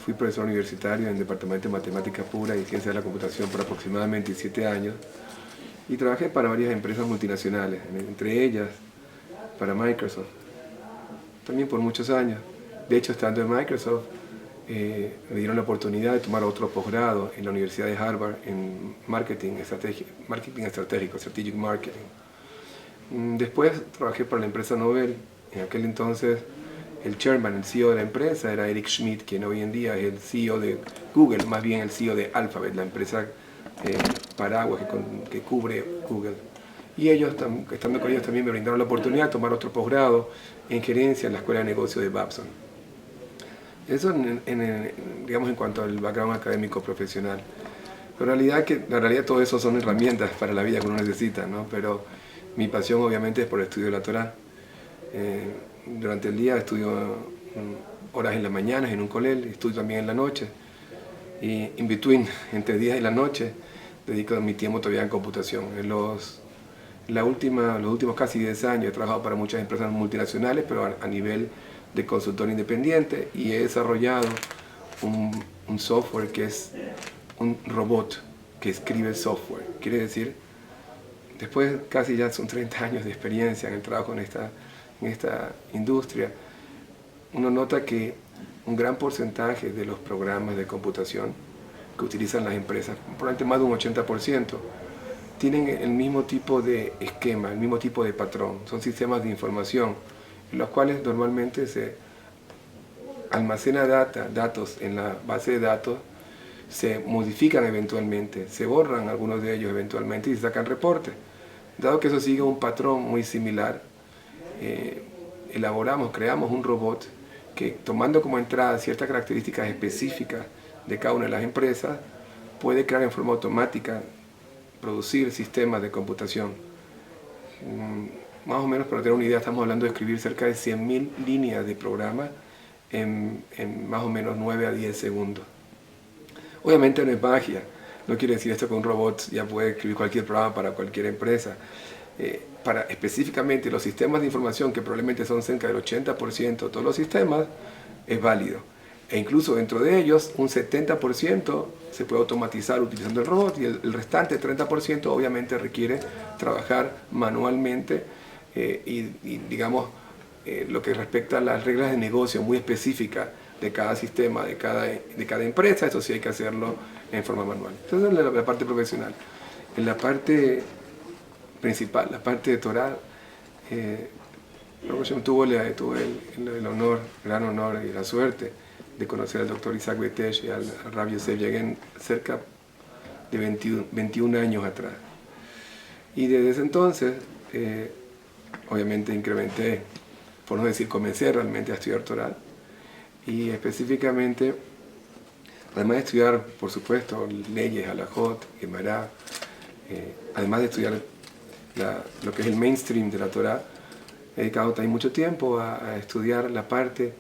fui profesor universitario en el Departamento de Matemática Pura y Ciencia de la Computación por aproximadamente 7 años y trabajé para varias empresas multinacionales, entre ellas para Microsoft, también por muchos años. De hecho, estando en Microsoft, me dieron la oportunidad de tomar otro posgrado en la Universidad de Harvard en marketing estratégico, strategic marketing. Después trabajé para la empresa Nobel. En aquel entonces el chairman, el CEO de la empresa era Eric Schmidt, quien hoy en día es el CEO de Google, más bien el CEO de Alphabet, la empresa paraguas que cubre Google. Y ellos, estando con ellos, también me brindaron la oportunidad de tomar otro posgrado en gerencia en la Escuela de Negocios de Babson. Eso digamos en cuanto al background académico profesional. La realidad todo eso son herramientas para la vida que uno necesita, ¿no? Pero mi pasión obviamente es por el estudio de la Torá. Durante el día estudio horas en las mañanas en un colel, estudio también en la noche. Y in between, entre días y la noche, dedico mi tiempo todavía en computación. Los últimos casi 10 años he trabajado para muchas empresas multinacionales, pero a nivel de consultor independiente, y he desarrollado un software que es un robot que escribe software. Quiere decir, después casi ya son 30 años de experiencia en el trabajo en esta industria, uno nota que un gran porcentaje de los programas de computación que utilizan las empresas, probablemente más de un 80%, tienen el mismo tipo de esquema, el mismo tipo de patrón. Son sistemas de información en los cuales normalmente se almacena datos en la base de datos, se modifican eventualmente, se borran algunos de ellos eventualmente y se sacan reportes. Dado que eso sigue un patrón muy similar, creamos un robot que, tomando como entrada ciertas características específicas de cada una de las empresas, puede crear en forma automática, producir sistemas de computación. Más o menos, para tener una idea, estamos hablando de escribir cerca de 100.000 líneas de programa en más o menos 9 a 10 segundos. Obviamente no es magia, no quiere decir esto que un robot ya puede escribir cualquier programa para cualquier empresa. Para específicamente los sistemas de información, que probablemente son cerca del 80% de todos los sistemas, es válido. E incluso dentro de ellos, un 70% se puede automatizar utilizando el robot y el restante 30% obviamente requiere trabajar manualmente y digamos, lo que respecta a las reglas de negocio muy específicas de cada sistema, de cada empresa, eso sí hay que hacerlo en forma manual. Entonces, es la parte profesional. En la parte principal, la parte de Torah, yo tuve el honor, gran honor y la suerte de conocer al doctor Isaac Betesh y al Rabbi Yosef Yagen cerca de 21 años atrás. Y desde ese entonces, obviamente incrementé, por no decir comencé realmente a estudiar Torah, y específicamente, además de estudiar, por supuesto, leyes, halajot, Gemara, además de estudiar lo que es el mainstream de la Torah, he dedicado también mucho tiempo a estudiar la parte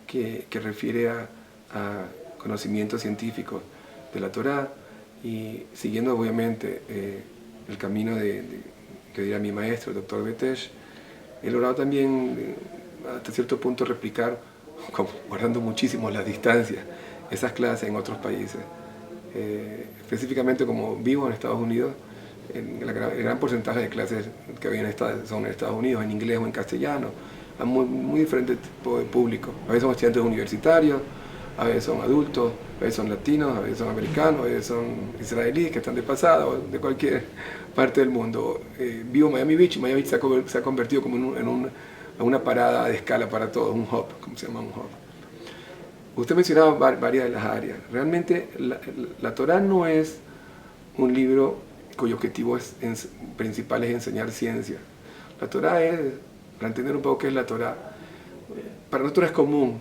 que refiere a conocimientos científicos de la Torah y siguiendo obviamente el camino que diría mi maestro, el doctor Betesh, he logrado también hasta cierto punto replicar, guardando muchísimo las distancias, esas clases en otros países. Específicamente como vivo en Estados Unidos, el gran porcentaje de clases que había son en Estados Unidos, en inglés o en castellano, a muy diferentes tipos de público. A veces son estudiantes universitarios, a veces son adultos, a veces son latinos, a veces son americanos, a veces son israelíes que están de pasada o de cualquier parte del mundo. Vivo en Miami Beach y Miami Beach se ha convertido como en una parada de escala para todos, un hub, como se llama un hub. Usted mencionaba varias de las áreas. Realmente la Torah no es un libro cuyo objetivo principal es enseñar ciencia. La Torah es, para entender un poco qué es la Torah, para nosotros es común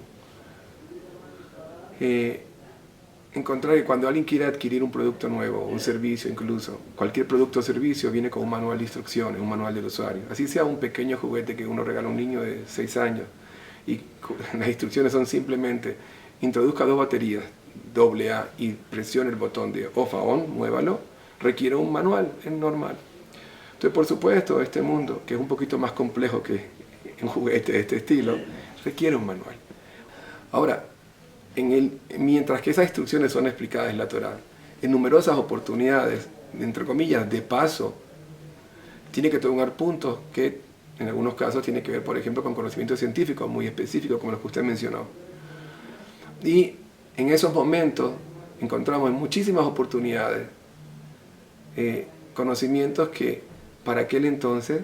encontrar que cuando alguien quiere adquirir un producto nuevo, un servicio incluso, cualquier producto o servicio viene con un manual de instrucciones, un manual del usuario. Así sea un pequeño juguete que uno regala a un niño de 6 años y las instrucciones son simplemente introduzca 2 baterías AA y presione el botón de off a on, muévalo, requiere un manual, es normal. Entonces, por supuesto, este mundo, que es un poquito más complejo que un juguete de este estilo, requiere un manual. Ahora, mientras que esas instrucciones son explicadas en la Torá, en numerosas oportunidades, entre comillas, de paso, tiene que tomar puntos que en algunos casos tiene que ver, por ejemplo, con conocimientos científicos muy específicos, como los que usted mencionó. Y en esos momentos encontramos en muchísimas oportunidades conocimientos que para aquel entonces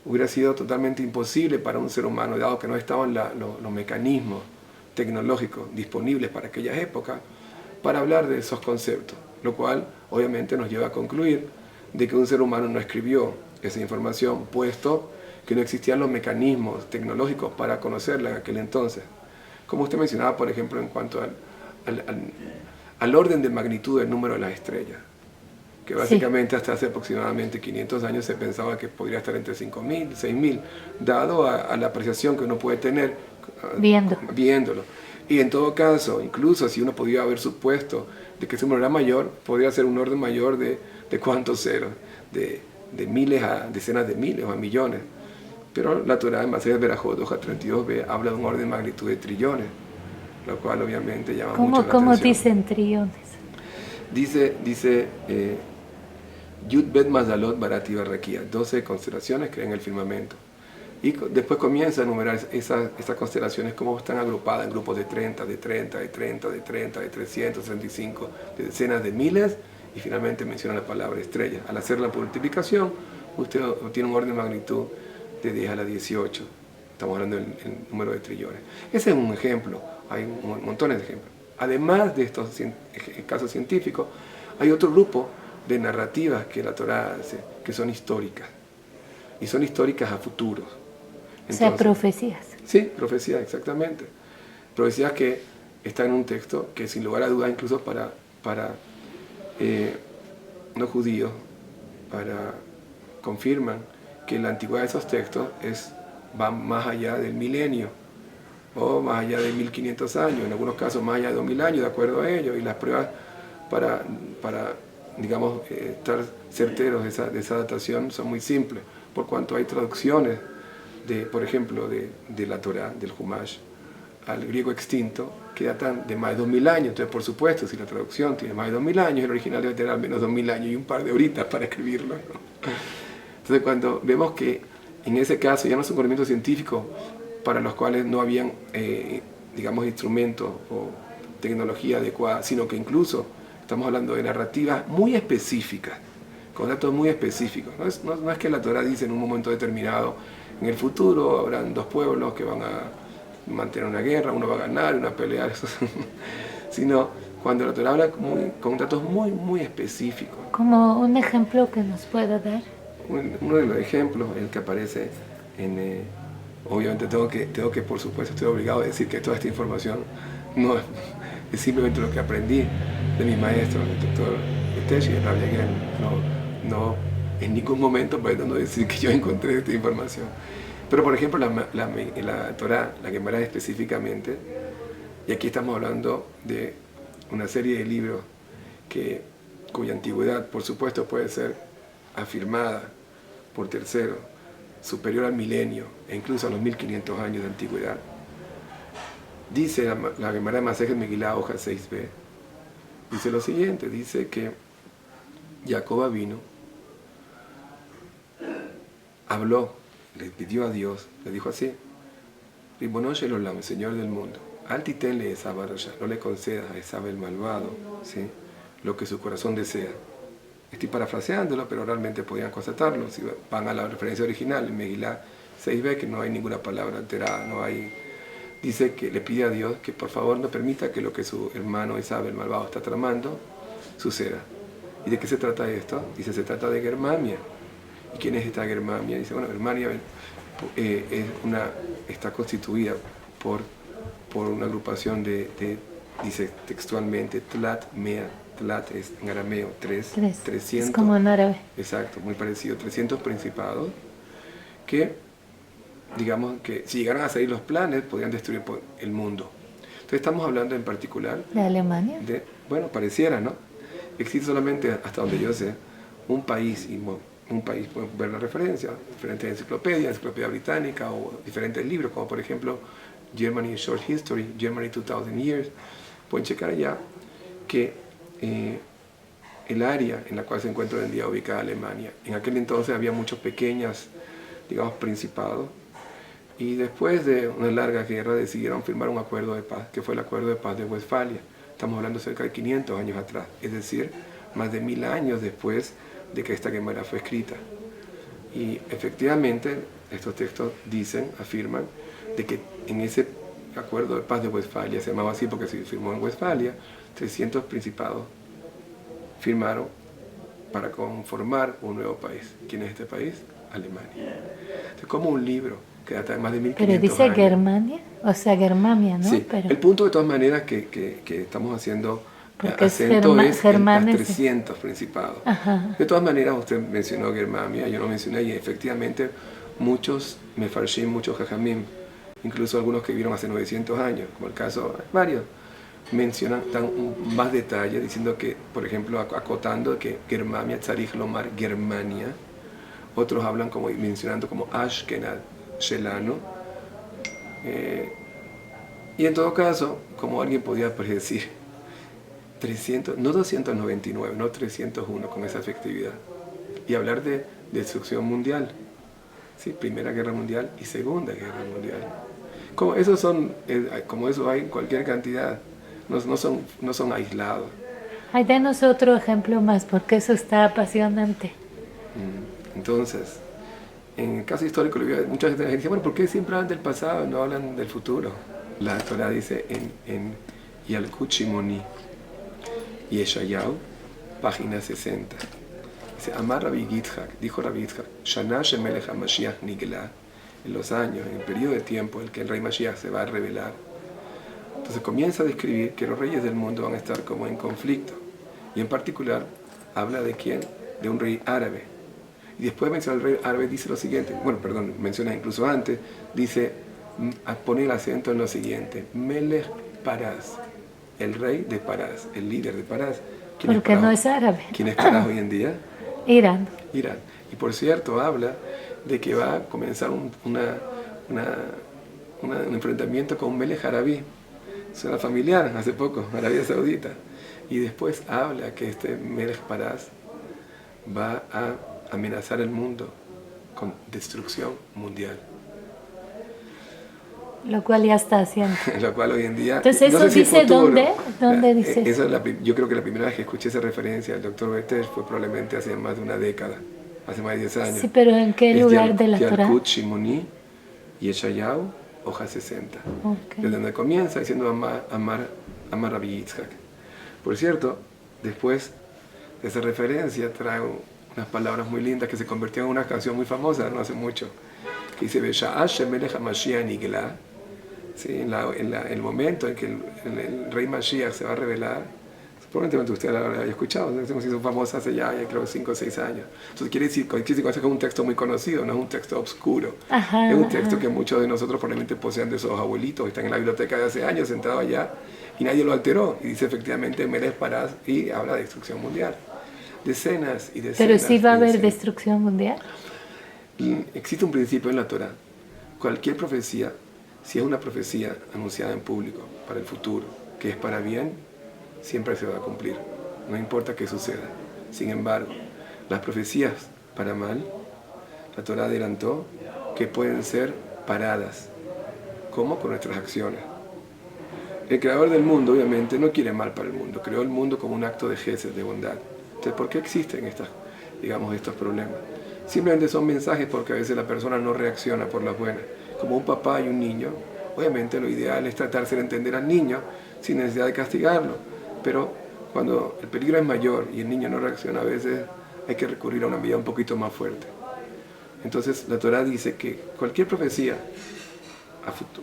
hubiera sido totalmente imposible para un ser humano, dado que no estaban los mecanismos tecnológicos disponibles para aquellas épocas, para hablar de esos conceptos, lo cual obviamente nos lleva a concluir de que un ser humano no escribió esa información, puesto que no existían los mecanismos tecnológicos para conocerla en aquel entonces. Como usted mencionaba, por ejemplo, en cuanto al orden de magnitud del número de las estrellas, que básicamente hasta hace aproximadamente 500 años se pensaba que podría estar entre 5.000, 6.000, dado a la apreciación que uno puede tener viéndolo. Y en todo caso, incluso si uno podía haber supuesto de que ese número era mayor, podría ser un orden mayor de cuántos ceros, de miles a decenas de miles o a millones. Pero la Torá en Masejet Berajot, hoja 32b, habla de un orden de magnitud de trillones, lo cual obviamente llama mucho la atención. ¿Cómo dicen trillones? Dice Yud Bet Mazalot Barati Barraquía, 12 constelaciones crean el firmamento. Y después comienza a enumerar estas constelaciones, cómo están agrupadas en grupos de 30, de 30, de 30, de 30, de 335, de decenas de miles, y finalmente menciona la palabra estrella. Al hacer la multiplicación, usted obtiene un orden de magnitud de 10 a la 18. Estamos hablando del número de trillones. Ese es un ejemplo, hay montones de ejemplos. Además de estos casos científicos, hay otro grupo de narrativas que la Torá hace, que son históricas. Y son históricas a futuros. Entonces, o sea, profecías. Sí, profecías, exactamente. Profecías que están en un texto que sin lugar a dudas, incluso para no judíos, confirman que la antigüedad de esos textos va más allá del milenio, o más allá de 1500 años, en algunos casos más allá de 2000 años, de acuerdo a ellos, y las pruebas para digamos, estar certeros de esa datación son muy simples, por cuanto hay traducciones, por ejemplo, de la Torá, del Humash, al griego extinto, que datan de más de 2000 años. Entonces, por supuesto, si la traducción tiene más de 2000 años, el original debe tener al menos 2000 años y un par de horitas para escribirlo, ¿no? Entonces, cuando vemos que en ese caso ya no son conocimientos científicos para los cuales no habían, digamos, instrumentos o tecnología adecuada, sino que incluso estamos hablando de narrativas muy específicas, con datos muy específicos. No es que la Torá dice en un momento determinado, en el futuro habrán dos pueblos que van a mantener una guerra, uno va a ganar, uno va a pelear, sino cuando la Torá habla con datos muy, muy específicos. Como un ejemplo que nos pueda dar. Uno de los ejemplos, el que aparece obviamente tengo que, por supuesto, estoy obligado a decir que toda esta información no es simplemente lo que aprendí de mi maestro, el doctor Teshi, el Rabbi Yagel. No, en ningún momento pretendo decir que yo encontré esta información. Pero, por ejemplo, la Torá, la Gemara específicamente, y aquí estamos hablando de una serie de libros cuya antigüedad, por supuesto, puede ser afirmada por terceros, superior al milenio e incluso a los 1500 años de antigüedad. Dice la Gemara de Masejet Megilá, hoja 6b, dice lo siguiente, dice que Jacob vino, habló, le pidió a Dios, le dijo así: Ribono shel olam, Señor del mundo, al titenle Esav Rasha, no le concedas a Esav el malvado, ¿sí?, lo que su corazón desea. Estoy parafraseándolo, pero realmente podían constatarlo. Si van a la referencia original, en Megilá 6b, que no hay ninguna palabra alterada, no hay. Dice que le pide a Dios que por favor no permita que lo que su hermano Esav el malvado está tramando suceda. ¿Y de qué se trata esto? Dice, se trata de Germania. ¿Y quién es esta Germania? Dice, bueno, Germania está constituida por una agrupación dice textualmente, Tlat Mea. Tlat es en arameo 300. Es como en árabe. Exacto, muy parecido. 300 principados que, digamos, que si llegaran a salir los planes, podrían destruir el mundo. Entonces estamos hablando en particular... ¿De Alemania? Bueno, pareciera, ¿no? Existe solamente, hasta donde yo sé, un país, pueden ver la referencia, diferentes enciclopedias, enciclopedia británica o diferentes libros, como por ejemplo Germany Short History, Germany 2000 Years, pueden checar allá que el área en la cual se encuentra hoy en día ubicada Alemania, en aquel entonces había muchos pequeños, digamos, principados, y después de una larga guerra decidieron firmar un acuerdo de paz, que fue el Acuerdo de Paz de Westfalia. Estamos hablando cerca de 500 años atrás, es decir, más de 1000 años después de que esta guerra fue escrita. Y efectivamente, estos textos dicen, afirman, de que en ese Acuerdo de Paz de Westfalia, se llamaba así porque se firmó en Westfalia, 300 principados firmaron para conformar un nuevo país. ¿Quién es este país? Alemania. Es como un libro que data de más de 1500 Pero dice años. Germania, o sea, Germania, ¿no? Sí, Pero, el punto de todas maneras que estamos haciendo porque acento es en las germanes. 300 principados. Ajá. De todas maneras, usted mencionó Germania, yo lo mencioné, y efectivamente muchos mefarshim, muchos jajamim, incluso algunos que vivieron hace 900 años, como el caso de varios, mencionan, dan más detalle diciendo que, por ejemplo, acotando que Germania, tzarich lomar Germania, otros hablan como mencionando como Ashkenaz, Shelano, y en todo caso, como alguien podía predecir, 300, no 299, no 301 con esa efectividad, y hablar de destrucción mundial, ¿sí? Primera Guerra Mundial y Segunda Guerra Mundial. Como eso hay en cualquier cantidad, no son aislados. Ay, denos otro ejemplo más, porque eso está apasionante. Entonces, en el caso histórico, mucha gente dice, bueno, ¿por qué siempre hablan del pasado y no hablan del futuro? La Torah dice en Yalkut Shimoni, Yeshayahu, página 60. Dice, Amar Rabbi Yitzhak, dijo Rabbi Yitzhak, Shana Shemelech HaMashiach Nigla, en los años, en el periodo de tiempo en que el rey Mashiach se va a revelar. Entonces comienza a describir que los reyes del mundo van a estar como en conflicto. Y en particular, habla de quién? De un rey árabe. Y después de mencionar al rey árabe, dice lo siguiente, menciona incluso antes, dice, pone el acento en lo siguiente, Melech Parás, el rey de Parás, el líder de Parás. Porque no es árabe. ¿Quién es Parás hoy en día? Irán. Irán. Y por cierto, habla de que va a comenzar un enfrentamiento con un Melech Arabí. Suena familiar, hace poco, Arabia Saudita. Y después habla que este Melech Parás va a amenazar el mundo con destrucción mundial. Lo cual ya está haciendo. Lo cual hoy en día... Entonces, ¿eso no sé dice si futuro, dónde dice eso? Yo creo que la primera vez que escuché esa referencia del Dr. Betesh fue probablemente hace más de una década, hace más de 10 años. Sí, pero ¿en qué lugar de la Torah? Yalkut Shimoni, Yeshayahu, hoja 60. Okay. Desde donde comienza diciendo Amar Rabbi Yitzhak. Por cierto, después de esa referencia traigo unas palabras muy lindas que se convirtieron en una canción muy famosa no hace mucho, que dice Besha'ash Shemelech HaMashiach Nigla, ¿sí? En el momento en que el rey Mashiach se va a revelar, probablemente usted la haya escuchado, se hizo famosa hace ya creo 5 o 6 años. Entonces quiere decir que es un texto muy conocido, no es un texto obscuro. Ajá, es un texto que muchos de nosotros probablemente poseen de sus abuelitos, están en la biblioteca de hace años sentado allá y nadie lo alteró. Y dice efectivamente Melech Parás y habla de destrucción mundial. Decenas y decenas. Pero sí va a haber destrucción mundial. Existe un principio en la Torah. Cualquier profecía, si es una profecía anunciada en público para el futuro, que es para bien, siempre se va a cumplir, no importa qué suceda. Sin embargo, las profecías para mal, la Torah adelantó que pueden ser paradas, como con nuestras acciones. El creador del mundo, obviamente, no quiere mal para el mundo, creó el mundo como un acto de gesed, de bondad. Entonces, ¿por qué existen estos problemas? Simplemente son mensajes porque a veces la persona no reacciona por las buenas. Como un papá y un niño, obviamente lo ideal es tratar de entender al niño sin necesidad de castigarlo. Pero cuando el peligro es mayor y el niño no reacciona, a veces hay que recurrir a una medida un poquito más fuerte. Entonces la Torah dice que cualquier profecía,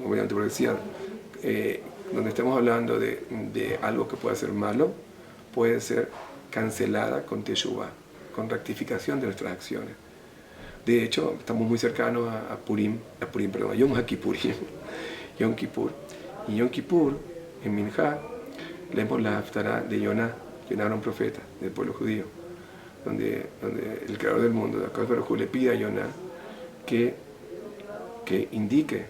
obviamente profecía, donde estemos hablando de algo que pueda ser malo, puede ser cancelada con teshuvah, con rectificación de nuestras acciones. De hecho, estamos muy cercanos a Yom HaKippurim, Yom Kippur. Y Yom Kippur, en Minjá, leemos la Haftará de Yoná. Yoná era un profeta del pueblo judío, donde el creador del mundo, Akadosh Baruj Hu, le pide a Yoná que indique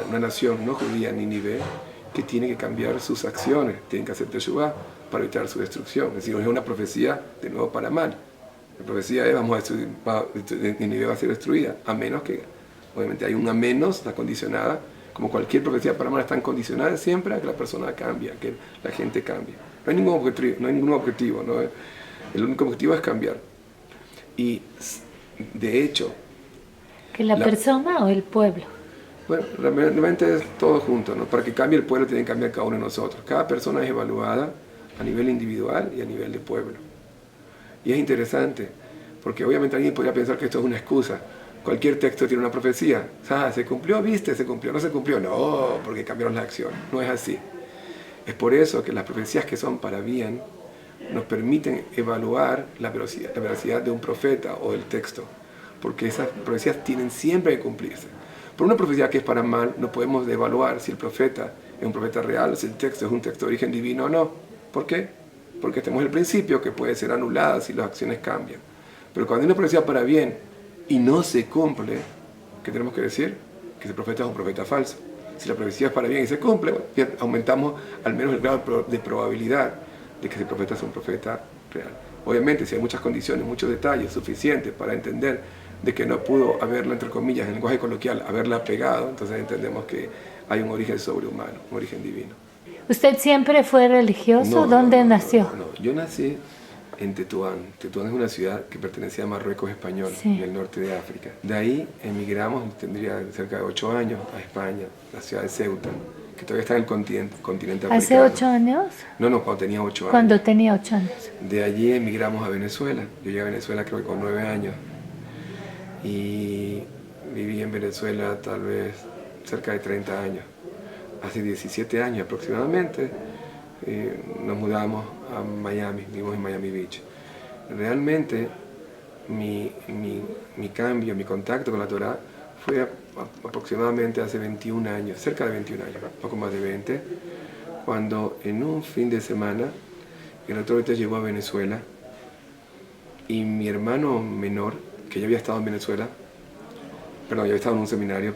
una nación no judía, Nínive, que tiene que cambiar sus acciones, tienen que hacer teshuvá para evitar su destrucción. Es decir, no es una profecía de nuevo para mal. La profecía es, Nínive va a ser destruida, a menos que, obviamente hay un a menos, está condicionada, como cualquier profecía para mal, están condicionadas siempre a que la persona cambie, a que la gente cambie. No hay ningún objetivo, ¿no? El único objetivo es cambiar. Y, de hecho... ¿Que la persona o el pueblo? Bueno, realmente es todo junto, ¿no? Para que cambie el pueblo tiene que cambiar cada uno de nosotros. Cada persona es evaluada a nivel individual y a nivel de pueblo. Y es interesante, porque obviamente alguien podría pensar que esto es una excusa. Cualquier texto tiene una profecía. ¿Se cumplió? ¿Viste? ¿Se cumplió? ¿No se cumplió? No, porque cambiaron las acciones. No es así. Es por eso que las profecías que son para bien nos permiten evaluar la veracidad de un profeta o del texto, porque esas profecías tienen siempre que cumplirse. Por una profecía que es para mal, no podemos evaluar si el profeta es un profeta real, si el texto es un texto de origen divino o no. ¿Por qué? Porque tenemos el principio que puede ser anulada si las acciones cambian. Pero cuando hay una profecía para bien y no se cumple, ¿qué tenemos que decir? Que ese profeta es un profeta falso. Si la profecía es para bien y se cumple, aumentamos al menos el grado de probabilidad de que ese profeta es un profeta real. Obviamente, si hay muchas condiciones, muchos detalles suficientes para entender de que no pudo haberla, entre comillas, en el lenguaje coloquial, haberla pegado, entonces entendemos que hay un origen sobrehumano, un origen divino. ¿Usted siempre fue religioso? ¿Dónde nació? No, yo nací en Tetuán. Tetuán es una ciudad que pertenecía a Marruecos español, sí, en el norte de África. De ahí emigramos, tendría cerca de 8 años, a España, la ciudad de Ceuta, que todavía está en el continente africano. ¿Hace 8 años? No, cuando tenía 8 años. Cuando tenía 8 años. De allí emigramos a Venezuela. Yo llegué a Venezuela creo que con 9 años. Y viví en Venezuela tal vez cerca de 30 años. Hace 17 años aproximadamente nos mudamos a Miami, vivimos en Miami Beach. Realmente mi cambio, mi contacto con la Torá fue aproximadamente hace 21 años, cerca de 21 años, poco más de 20, cuando en un fin de semana el Dr. Betesh llegó a Venezuela y mi hermano menor, que ya había estado en Venezuela, ya había estado en un seminario,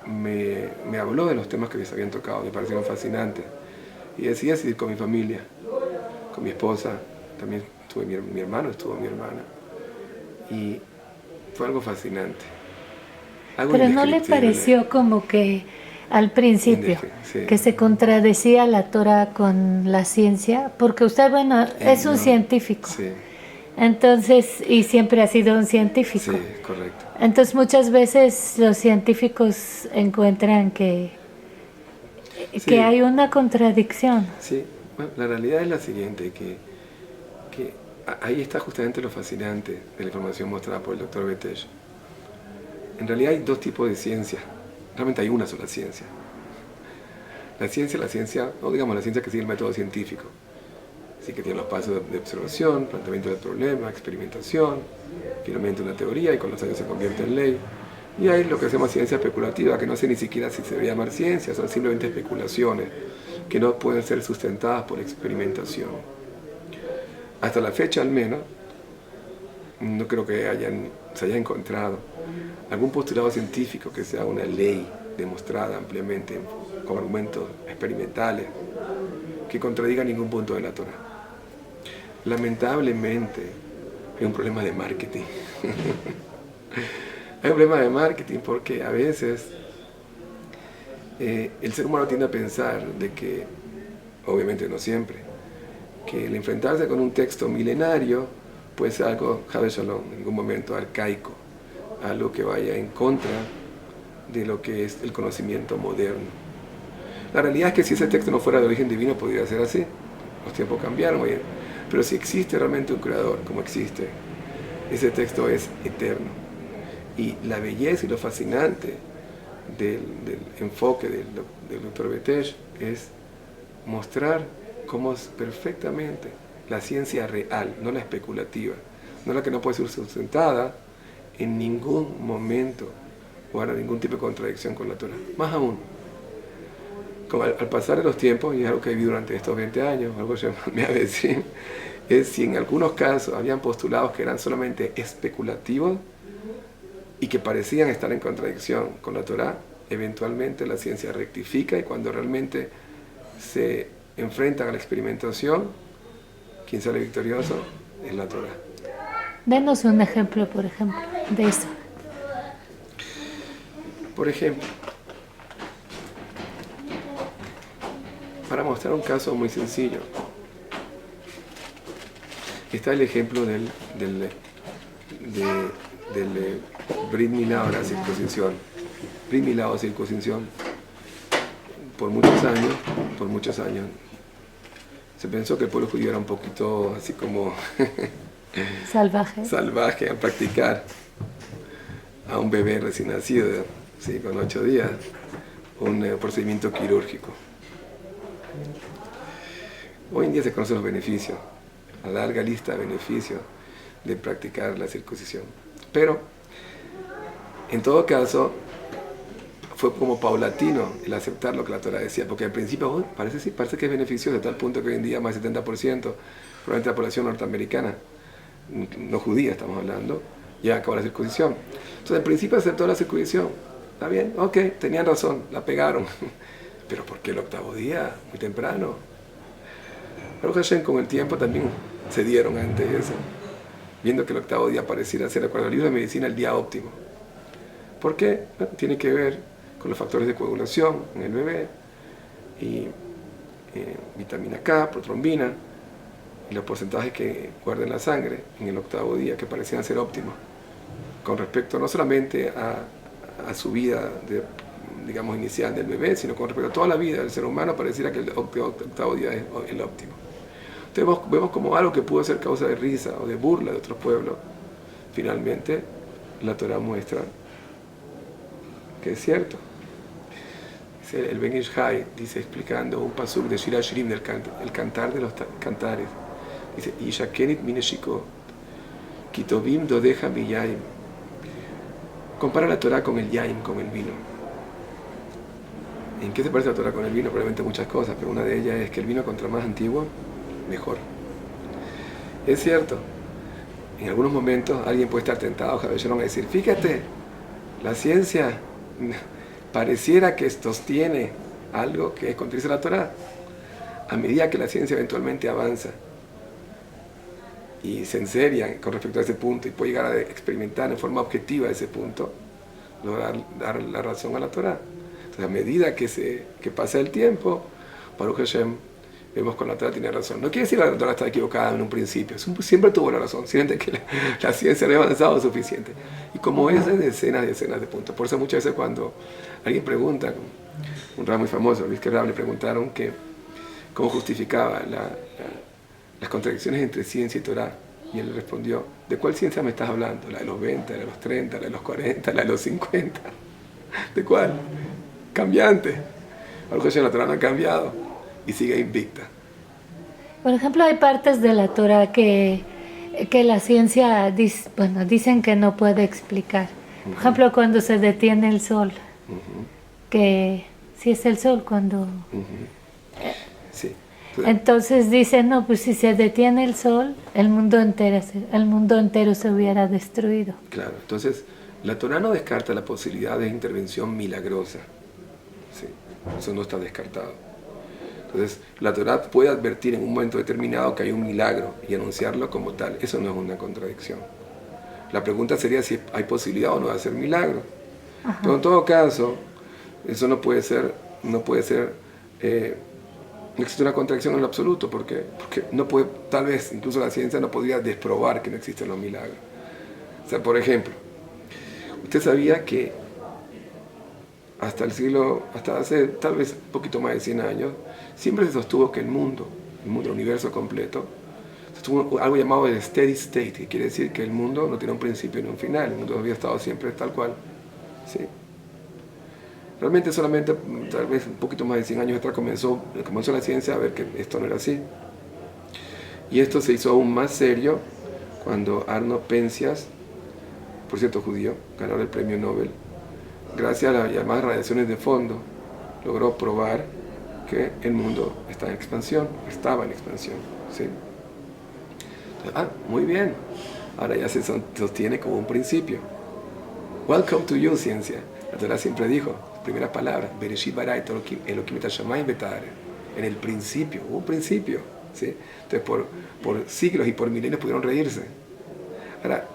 me habló de los temas que les habían tocado, me parecieron fascinantes. Y decidí ir con mi familia, con mi esposa, también estuvo mi hermano, estuvo mi hermana. Y fue algo fascinante. Pero ¿no le pareció como que al principio sí, que se contradecía la Torah con la ciencia? Porque usted, es un científico. Sí. Entonces, y siempre ha sido un científico. Sí, correcto. Entonces muchas veces los científicos encuentran que hay una contradicción. Sí, bueno, la realidad es la siguiente, que ahí está justamente lo fascinante de la información mostrada por el Dr. Betesh. En realidad hay dos tipos de ciencia, realmente hay una sola ciencia. La ciencia, no digamos la ciencia que sigue el método científico, así que tiene los pasos de observación, planteamiento del problema, experimentación, finalmente una teoría y con los años se convierte en ley. Y hay lo que se llama ciencia especulativa, que no sé ni siquiera si se debe llamar ciencia, son simplemente especulaciones que no pueden ser sustentadas por experimentación. Hasta la fecha al menos, no creo que se haya encontrado algún postulado científico que sea una ley demostrada ampliamente con argumentos experimentales que contradiga ningún punto de la Torah. Lamentablemente hay un problema de marketing. Hay un problema de marketing porque a veces el ser humano tiende a pensar de que, obviamente no siempre, que el enfrentarse con un texto milenario puede ser algo, Jave Shalom, en algún momento arcaico, algo que vaya en contra de lo que es el conocimiento moderno. La realidad es que si ese texto no fuera de origen divino podría ser así. Los tiempos cambiaron, oye. Pero si existe realmente un creador, como existe, ese texto es eterno. Y la belleza y lo fascinante del enfoque del Dr. Betesh es mostrar cómo es perfectamente la ciencia real, no la especulativa, no la que no puede ser sustentada en ningún momento o habrá ningún tipo de contradicción con la Torah. Más aún, al pasar de los tiempos, y es algo que he vivido durante estos 20 años, algo que me va a decir, es si en algunos casos habían postulados que eran solamente especulativos y que parecían estar en contradicción con la Torah, eventualmente la ciencia rectifica y cuando realmente se enfrentan a la experimentación, quien sale victorioso es la Torá. Denos un ejemplo, por ejemplo, de eso. Por ejemplo, para mostrar un caso muy sencillo, está el ejemplo del Brit Milá o la circuncisión. Brit Milá o circuncisión. Por muchos años, se pensó que el pueblo judío era un poquito así como salvaje al practicar a un bebé recién nacido, ¿sí? Con 8 días, un procedimiento quirúrgico. Hoy en día se conocen los beneficios, la larga lista de beneficios de practicar la circuncisión. Pero, en todo caso, fue como paulatino el aceptar lo que la Torá decía, porque al principio parece que es beneficioso, de tal punto que hoy en día más del 70%, probablemente la población norteamericana, no judía estamos hablando, ya acabó la circuncisión. Entonces, al principio aceptó la circuncisión. ¿Está bien? Ok, tenían razón, la pegaron. Pero ¿por qué el 8º día? Muy temprano. Baruch Hashem, con el tiempo también se dieron ante eso, viendo que el 8º día pareciera ser, de acuerdo al libro de medicina, el día óptimo. ¿Por qué? Bueno, tiene que ver con los factores de coagulación en el bebé y vitamina K, protrombina y los porcentajes que guarda en la sangre en el 8º día, que parecían ser óptimos con respecto no solamente a su vida digamos inicial del bebé, sino con respecto a toda la vida del ser humano. Pareciera que el 8º día es el óptimo. Entonces vemos como algo que pudo ser causa de risa o de burla de otros pueblos, finalmente la Torá muestra que es cierto. El Ben Ish Hai dice, explicando un pasuk de Shir HaShirim, el cantar de los cantares, dice, Yishakenit mineshiko, kitovim dodeja miyaim. Compara la Torá con el yaim, con el vino. ¿En qué se parece la Torá con el vino? Probablemente muchas cosas, pero una de ellas es que el vino, contra más antiguo, mejor. Es cierto, en algunos momentos alguien puede estar tentado, a decir, fíjate, la ciencia pareciera que sostiene algo que contradice la Torá. A medida que la ciencia eventualmente avanza y se enseria con respecto a ese punto y puede llegar a experimentar en forma objetiva ese punto, lograr dar la razón a la Torá. Entonces, a medida que pasa el tiempo, Baruch Hashem, vemos que la Torá tiene razón. No quiere decir que la Torá está equivocada en un principio, siempre tuvo la razón, simplemente que la ciencia no ha avanzado suficiente. Y como es, hay decenas y decenas de puntos. Por eso muchas veces cuando alguien pregunta, un rab muy famoso, Luis Kerrab, le preguntaron cómo justificaba las contradicciones entre ciencia y Torá. Y él respondió, ¿de cuál ciencia me estás hablando? ¿La de los 20, la de los 30, la de los 40, la de los 50? ¿De cuál? Cambiante. Algo que la Torá no ha cambiado y sigue invicta. Por ejemplo, hay partes de la Torá que la ciencia dicen que no puede explicar. Por ejemplo, cuando se detiene el sol, que si es el sol cuando... Sí. Entonces dicen, no, pues si se detiene el sol, el mundo entero se hubiera destruido. Claro, entonces la Torá no descarta la posibilidad de intervención milagrosa. Sí, eso no está descartado. Entonces, la Torá puede advertir en un momento determinado que hay un milagro y anunciarlo como tal. Eso no es una contradicción. La pregunta sería si hay posibilidad o no de hacer milagro. Pero en todo caso, eso no existe una contradicción en lo absoluto, porque no puede, tal vez incluso la ciencia no podría desprobar que no existen los milagros. O sea, por ejemplo, usted sabía que hasta hace tal vez un poquito más de 100 años, siempre se sostuvo que el mundo, el universo completo, sostuvo algo llamado el steady state, que quiere decir que el mundo no tiene un principio ni un final, el mundo había estado siempre tal cual. ¿Sí? Realmente solamente, tal vez un poquito más de 100 años atrás, comenzó la ciencia a ver que esto no era así. Y esto se hizo aún más serio cuando Arno Penzias, por cierto judío, ganador del premio Nobel, gracias a las llamadas radiaciones de fondo, logró probar que el mundo estaba en expansión. ¿Sí? Entonces, muy bien. Ahora ya se sostiene como un principio. Welcome to you, ciencia. La Torá siempre dijo, primeras palabras, Bereshit bara et Elohim et hashamayim v'et haaretz. En el principio, hubo un principio, ¿sí? Entonces por siglos y por milenios pudieron reírse. Ahora,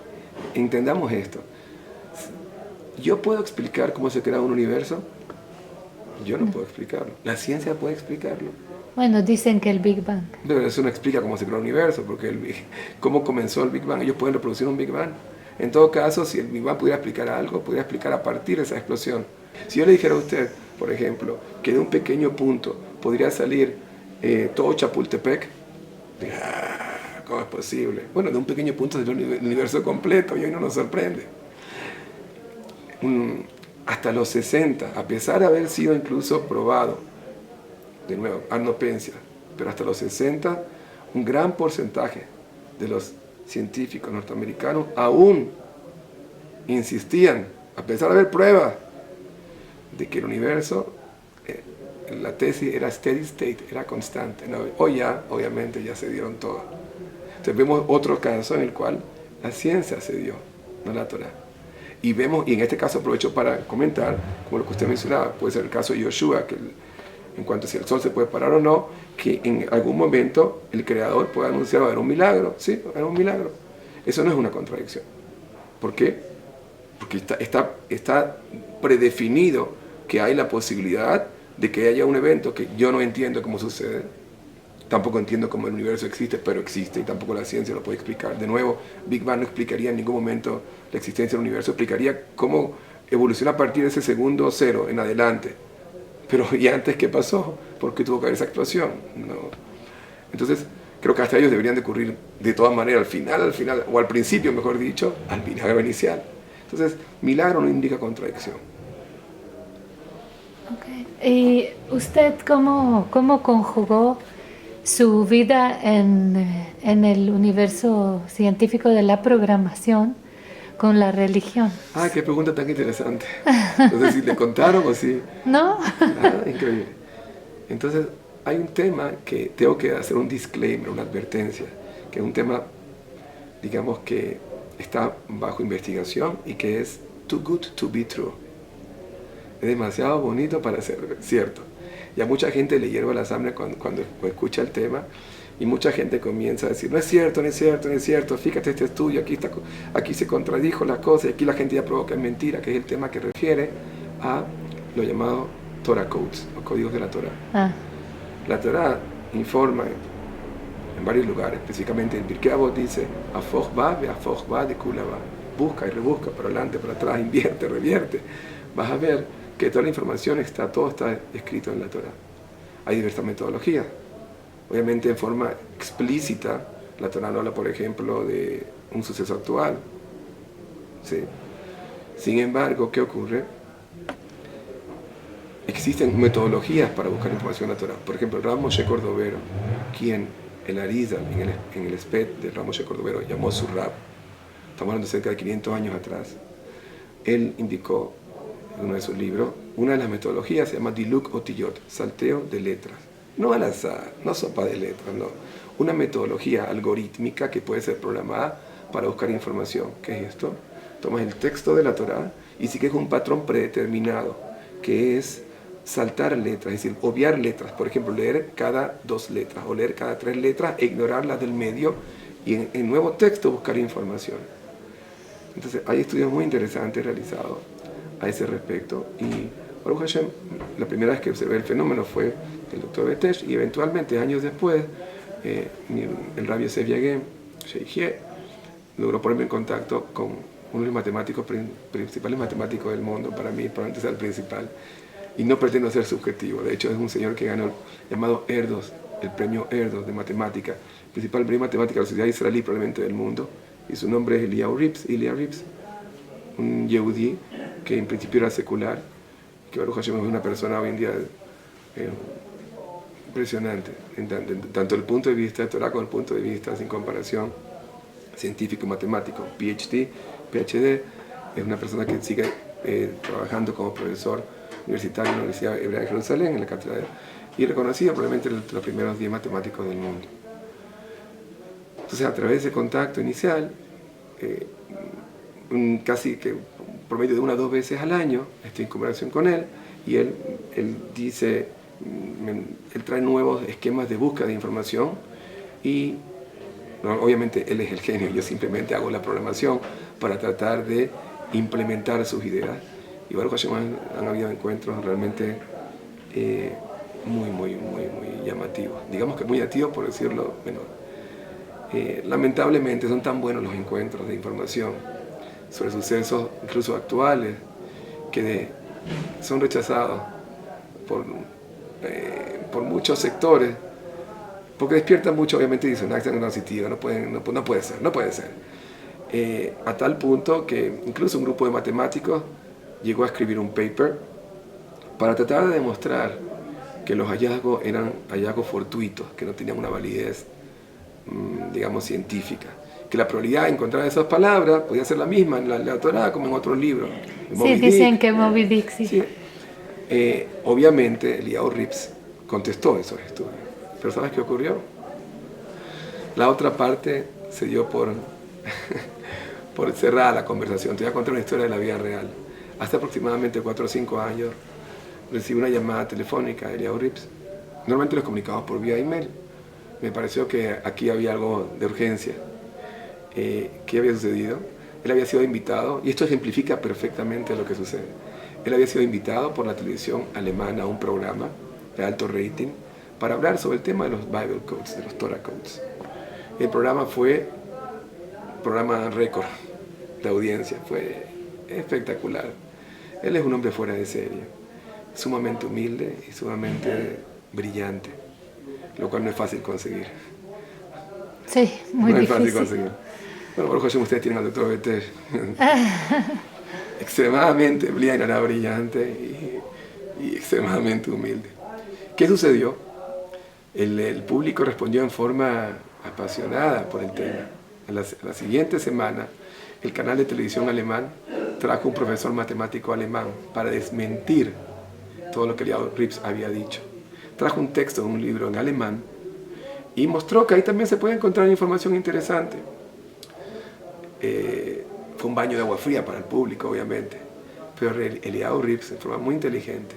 entendamos esto. ¿Yo puedo explicar cómo se crea un universo? Yo no puedo explicarlo. La ciencia puede explicarlo. Bueno, dicen que el Big Bang. Pero eso no explica cómo se creó el universo, porque cómo comenzó el Big Bang. Ellos pueden reproducir un Big Bang. En todo caso, si el Big Bang pudiera explicar algo, pudiera explicar a partir de esa explosión. Si yo le dijera a usted, por ejemplo, que de un pequeño punto podría salir todo Chapultepec, ¿cómo es posible? Bueno, de un pequeño punto salió el universo completo y hoy no nos sorprende. Hasta los 60, a pesar de haber sido incluso probado, de nuevo, Arno Penzias, pero hasta los 60, un gran porcentaje de los científicos norteamericanos aún insistían, a pesar de haber pruebas, de que el universo, la tesis era steady state, era constante. ¿No? Hoy ya, obviamente, ya se dieron todas. Entonces vemos otro caso en el cual la ciencia se dio, no la Torah. Y vemos, y en este caso aprovecho para comentar, como lo que usted mencionaba, puede ser el caso de Yoshua, que en cuanto a si el sol se puede parar o no, que en algún momento el creador puede anunciar va a haber un milagro, ¿sí? Va a haber un milagro. Eso no es una contradicción. ¿Por qué? Porque está predefinido que hay la posibilidad de que haya un evento que yo no entiendo cómo sucede. Tampoco entiendo cómo el universo existe, pero existe y tampoco la ciencia lo puede explicar. De nuevo, Big Bang no explicaría en ningún momento la existencia del universo, explicaría cómo evoluciona a partir de ese segundo cero en adelante. Pero ¿y antes qué pasó? ¿Por qué tuvo que haber esa explosión? No. Entonces, creo que hasta ellos deberían de ocurrir de todas maneras, al final, o al principio, mejor dicho, al milagro inicial. Entonces, milagro no indica contradicción. Okay. ¿Y usted cómo conjugó su vida en el universo científico de la programación con la religión? Ah, qué pregunta tan interesante. Entonces, si le contaron o si... No. Increíble. Entonces, hay un tema que tengo que hacer un disclaimer, una advertencia, que es un tema, digamos, que está bajo investigación y que es too good to be true. Es demasiado bonito para ser cierto. Y a mucha gente le hierve la sangre cuando escucha el tema, y mucha gente comienza a decir, no es cierto, no es cierto, no es cierto, fíjate este estudio, aquí se contradijo las cosas, y aquí la gente ya probó que es mentira, que es el tema que refiere a lo llamado Torah Codes, los códigos de la Torah. La Torah informa en varios lugares, específicamente en Pirkei Avot dice, Afoch ba ve Afoch ba de Kula ba, busca y rebusca, para adelante, para atrás, invierte, revierte. Vas a ver que toda la información todo está escrito en la Torah. Hay diversas metodologías. Obviamente en forma explícita, la Torah no habla, por ejemplo, de un suceso actual. ¿Sí? Sin embargo, ¿qué ocurre? Existen metodologías para buscar información en la Torah. Por ejemplo, el Rav Moshe Cordovero, quien el Arizal, en el Spet del Rav Moshe Cordovero, llamó su Rab. Estamos hablando de cerca de 500 años atrás. Él indicó en uno de sus libros, una de las metodologías se llama Diluk Otiyot, salteo de letras. No al azar, no sopa de letras, no. Una metodología algorítmica que puede ser programada para buscar información. ¿Qué es esto? Tomas el texto de la Torah y sigues un patrón predeterminado, que es saltar letras, es decir, obviar letras. Por ejemplo, leer cada 2 letras o leer cada 3 letras e ignorar las del medio y en nuevo texto buscar información. Entonces, hay estudios muy interesantes realizados a ese respecto, y Baruch Hashem, la primera vez que observé el fenómeno fue el doctor Betesh, y eventualmente, años después, el Rabbi Yosef Yagem, Sheikh, logró ponerme en contacto con uno de los matemáticos, principales matemáticos del mundo, para mí, probablemente sea el principal, y no pretendo ser subjetivo. De hecho, es un señor que ganó el llamado Erdos, el premio Erdos de matemática, el principal premio matemática de la sociedad israelí, probablemente del mundo, y su nombre es Eliyahu Rips, un yehudí que en principio era secular, que Baruch Hashem es una persona hoy en día impresionante, tanto el punto de vista de Torah como el punto de vista, sin comparación, científico, matemático, PhD, es una persona que sigue trabajando como profesor universitario en la Universidad Hebrea de Jerusalén, en la cátedra, y reconocido probablemente entre los primeros 10 matemáticos del mundo. Entonces, a través de ese contacto inicial, casi que por medio de 1 o 2 veces al año, estoy en conversación con él, y él dice, él trae nuevos esquemas de búsqueda de información y obviamente él es el genio, yo simplemente hago la programación para tratar de implementar sus ideas. Y Baruch Hashem han habido encuentros realmente muy llamativos. Digamos que muy llamativos por decirlo menor. Lamentablemente son tan buenos los encuentros de información sobre sucesos incluso actuales que son rechazados por muchos sectores porque despiertan mucho obviamente disonancia cognitiva, no puede ser. A tal punto que incluso un grupo de matemáticos llegó a escribir un paper para tratar de demostrar que los hallazgos eran hallazgos fortuitos, que no tenían una validez, digamos, científica. Que la probabilidad de encontrar esas palabras podía ser la misma en la Torá como en otros libros. Sí, dicen que Moby Dick, sí. Obviamente, Eliyahu Rips contestó esos estudios. Pero ¿sabes qué ocurrió? La otra parte se dio por cerrada la conversación. Te voy a contar una historia de la vida real. Hace aproximadamente 4 o 5 años recibí una llamada telefónica de Eliyahu Rips. Normalmente los comunicamos por vía email. Me pareció que aquí había algo de urgencia. ¿Qué había sucedido? Él había sido invitado, y esto ejemplifica perfectamente lo que sucede. Él había sido invitado por la televisión alemana a un programa de alto rating para hablar sobre el tema de los Bible Codes, de los Torah Codes. El programa fue un programa récord de audiencia, fue espectacular. Él es un hombre fuera de serie, sumamente humilde y sumamente brillante, lo cual no es fácil conseguir. Sí, muy difícil. No es fácil conseguir. Bueno, por ejemplo, ustedes tienen al doctor Beter, extremadamente brillante y extremadamente humilde. ¿Qué sucedió? El público respondió en forma apasionada por el tema. La siguiente semana, el canal de televisión alemán trajo un profesor matemático alemán para desmentir todo lo que Eliyahu Rips había dicho. Trajo un texto de un libro en alemán y mostró que ahí también se puede encontrar información interesante. Fue un baño de agua fría para el público, obviamente, pero Eliyahu Rips, de forma muy inteligente,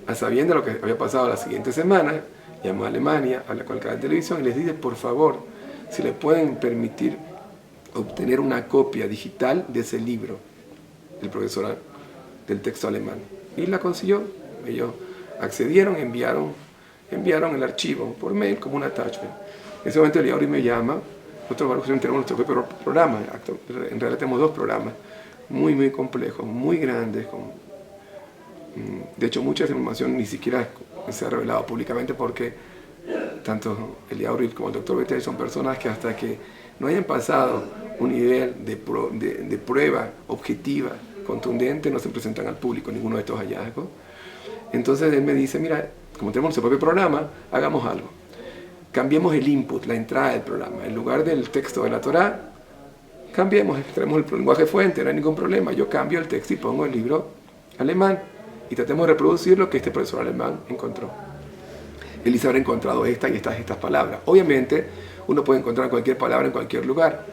a sabiendo lo que había pasado la siguiente semana, llamó a Alemania, habló con el canal de televisión y les dice, por favor, si le pueden permitir obtener una copia digital de ese libro del profesor del texto alemán. Y la consiguió. Ellos accedieron, enviaron el archivo por mail como un attachment. En ese momento Eliyahu Rips me llama. Nosotros tenemos nuestro propio programa, en realidad tenemos 2 programas muy complejos, muy grandes. De hecho, mucha información ni siquiera se ha revelado públicamente porque tanto Eliyahu Rips como el Dr. Beter son personas que hasta que no hayan pasado un nivel de prueba objetiva, contundente, no se presentan al público ninguno de estos hallazgos. Entonces él me dice, mira, como tenemos nuestro propio programa, hagamos algo. Cambiemos el input, la entrada del programa. En lugar del texto de la Torá, extraemos el lenguaje fuente, no hay ningún problema. Yo cambio el texto y pongo el libro alemán. Y tratemos de reproducir lo que este profesor alemán encontró. Él dice haber encontrado estas palabras. Obviamente, uno puede encontrar cualquier palabra en cualquier lugar.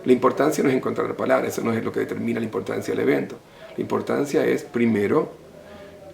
La importancia no es encontrar la palabra, eso no es lo que determina la importancia del evento. La importancia es, primero,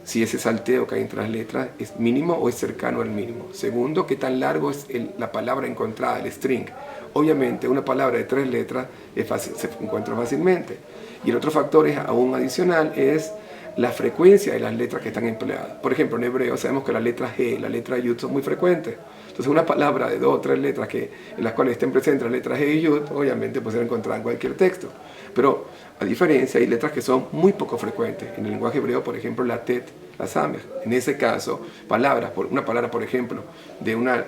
si ese salteo que hay entre las letras es mínimo o es cercano al mínimo. Segundo, qué tan largo es la palabra encontrada, el string. Obviamente, una palabra de 3 letras se encuentra fácilmente. Y el otro factor aún adicional es la frecuencia de las letras que están empleadas. Por ejemplo, en hebreo sabemos que la letra G y la letra Yud son muy frecuentes. Entonces, una palabra de 2 o 3 letras en las cuales estén presentes las letras G y Yud, obviamente puede ser encontrada en cualquier texto. Pero, a diferencia, hay letras que son muy poco frecuentes. En el lenguaje hebreo, por ejemplo, la Tet, la Samer. En ese caso, una palabra, por ejemplo, de una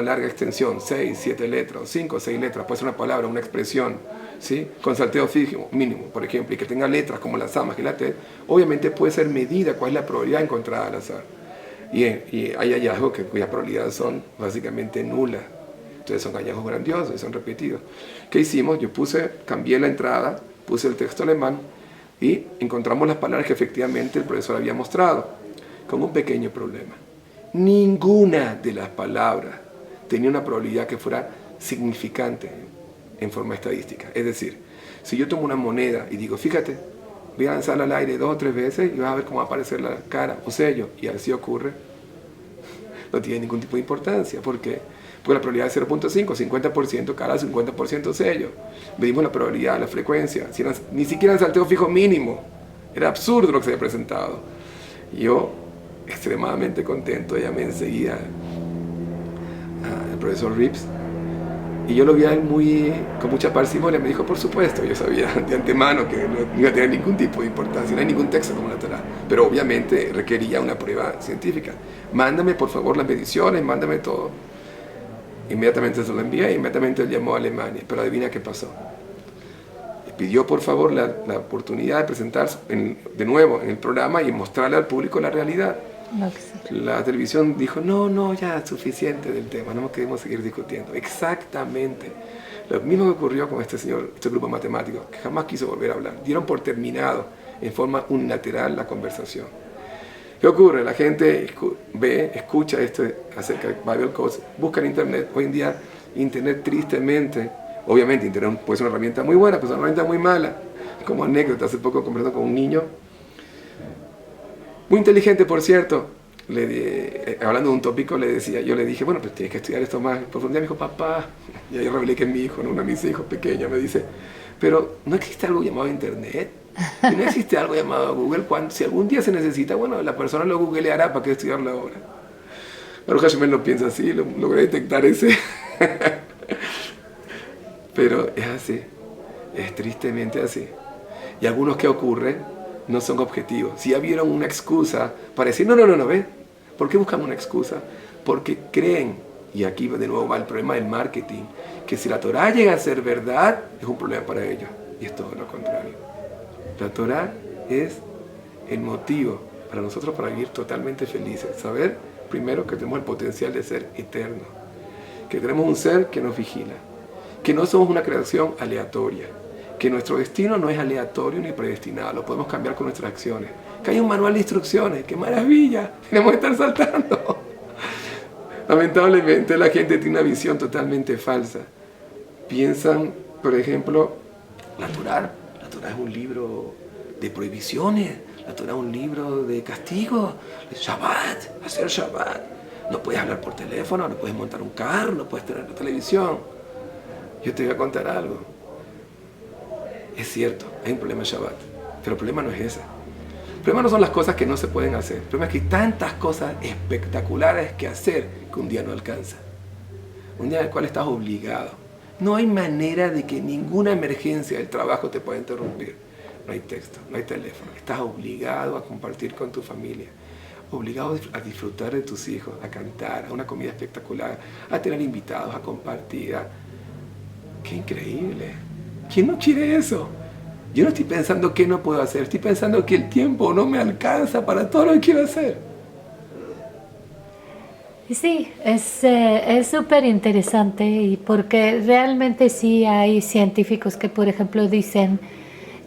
larga extensión, 6, 7 letras, 5 o 6 letras, puede ser una palabra, una expresión, ¿sí? Con salteo fijo, mínimo, por ejemplo, y que tenga letras como la Samaj y la Tet, obviamente puede ser medida cuál es la probabilidad encontrada al azar. Y hay hallazgos cuyas probabilidades son básicamente nulas. Entonces son hallazgos grandiosos y son repetidos. ¿Qué hicimos? Yo cambié la entrada, puse el texto alemán y encontramos las palabras que efectivamente el profesor había mostrado, con un pequeño problema. Ninguna de las palabras tenía una probabilidad que fuera significante en forma estadística. Es decir, si yo tomo una moneda y digo, fíjate, voy a lanzarla al aire 2 o 3 veces y vas a ver cómo va a aparecer la cara o sello. Y así ocurre. No tiene ningún tipo de importancia. ¿Por qué? Porque la probabilidad es 0.5, 50% cara, 50% sello. Medimos la probabilidad, la frecuencia. Ni siquiera el salteo fijo mínimo. Era absurdo lo que se había presentado. Yo, extremadamente contento, llamé enseguida al profesor Rips. Y yo lo vi a él con mucha parsimonia. Me dijo, por supuesto, yo sabía de antemano que no iba a tener ningún tipo de importancia. No hay ningún texto como la Torá. Pero obviamente requería una prueba científica. Mándame, por favor, las mediciones, mándame todo. Inmediatamente se lo envié, inmediatamente él llamó a Alemania. Pero adivina qué pasó. Pidió, por favor, la oportunidad de presentarse de nuevo en el programa y mostrarle al público la realidad. La televisión dijo, no, ya es suficiente del tema, no queremos seguir discutiendo. Exactamente. Lo mismo que ocurrió con este grupo matemático, que jamás quiso volver a hablar. Dieron por terminado, en forma unilateral, la conversación. ¿Qué ocurre? La gente escucha esto acerca de Bible Codes, busca en Internet. Hoy en día, Internet tristemente, obviamente Internet puede ser una herramienta muy buena, pero es una herramienta muy mala. Como anécdota, hace poco conversando con un niño, muy inteligente, por cierto, hablando de un tópico, yo le dije, bueno, pues tienes que estudiar esto más en profundidad. Me dijo, papá, y ahí revelé que es mi hijo, no uno de mis hijos pequeños, me dice, pero ¿no existe algo llamado Internet? ¿Y no existe algo llamado Google? Si algún día se necesita, bueno, la persona lo googleará, ¿para qué estudiarlo ahora? Baruch Hashem lo piensa así, logré detectar ese. Pero es así, es tristemente así. Y algunos, ¿qué ocurre? No son objetivos. Si ya vieron una excusa para decir, no, ¿ves? ¿Por qué buscamos una excusa? Porque creen, y aquí de nuevo va el problema del marketing, que si la Torá llega a ser verdad, es un problema para ellos. Y es todo lo contrario. La Torá es el motivo para nosotros para vivir totalmente felices. Saber, primero, que tenemos el potencial de ser eterno. Que tenemos un ser que nos vigila. Que no somos una creación aleatoria. Que nuestro destino no es aleatorio ni predestinado, lo podemos cambiar con nuestras acciones. Que hay un manual de instrucciones, ¡qué maravilla! Tenemos que estar saltando. Lamentablemente la gente tiene una visión totalmente falsa. Piensan, por ejemplo, la Torá es un libro de prohibiciones, la Torá es un libro de castigo, Shabbat, hacer Shabbat. No puedes hablar por teléfono, no puedes montar un carro, no puedes tener la televisión. Yo te voy a contar algo. Es cierto, hay un problema en Shabbat, pero el problema no es ese. El problema no son las cosas que no se pueden hacer. El problema es que hay tantas cosas espectaculares que hacer que un día no alcanza. Un día en el cual estás obligado. No hay manera de que ninguna emergencia del trabajo te pueda interrumpir. No hay texto, no hay teléfono. Estás obligado a compartir con tu familia. Obligado a disfrutar de tus hijos, a cantar, a una comida espectacular, a tener invitados, a compartir. ¡Qué increíble! ¿Quién no quiere eso? Yo no estoy pensando qué no puedo hacer, estoy pensando que el tiempo no me alcanza para todo lo que quiero hacer. Sí, es súper interesante y porque realmente sí hay científicos que, por ejemplo, dicen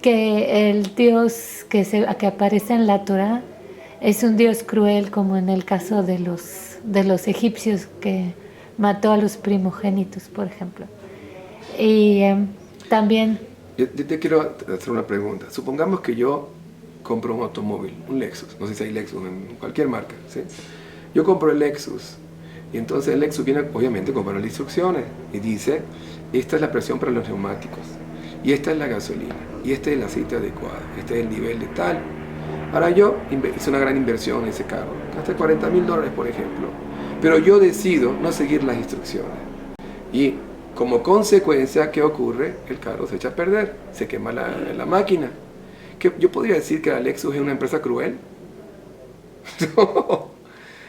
que el Dios que aparece en la Torá es un Dios cruel, como en el caso de los egipcios que mató a los primogénitos, por ejemplo. Y también... Yo te quiero hacer una pregunta. Supongamos que yo compro un automóvil, un Lexus, no sé si hay Lexus en cualquier marca, ¿sí? Yo compro el Lexus y entonces el Lexus viene obviamente con las instrucciones y dice, esta es la presión para los neumáticos y esta es la gasolina y este es el aceite adecuado, este es el nivel de tal. Ahora yo hice una gran inversión en ese carro, gasté $40,000 por ejemplo, pero yo decido no seguir las instrucciones y como consecuencia, ¿qué ocurre? El carro se echa a perder, se quema la máquina. ¿Yo podría decir que la Lexus es una empresa cruel? No.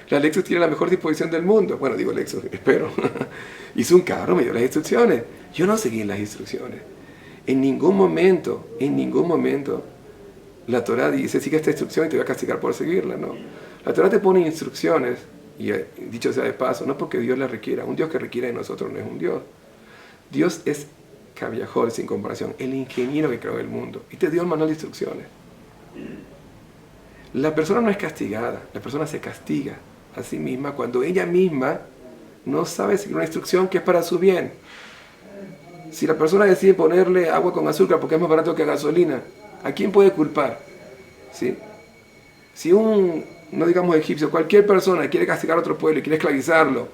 La Lexus tiene la mejor disposición del mundo. Bueno, digo Lexus, espero. Hizo un carro, me dio las instrucciones. Yo no seguí las instrucciones. En ningún momento, la Torá dice, sigue esta instrucción y te voy a castigar por seguirla, no. La Torá te pone instrucciones, y dicho sea de paso, no porque Dios las requiera. Un Dios que requiera de nosotros no es un Dios. Dios es Kaviahol, sin comparación, el ingeniero que creó el mundo y te dio el manual de instrucciones. La persona no es castigada, la persona se castiga a sí misma cuando ella misma no sabe seguir una instrucción que es para su bien. Si la persona decide ponerle agua con azúcar porque es más barato que gasolina, ¿A quién puede culpar? ¿Sí? Si no digamos egipcio, cualquier persona quiere castigar a otro pueblo y quiere esclavizarlo,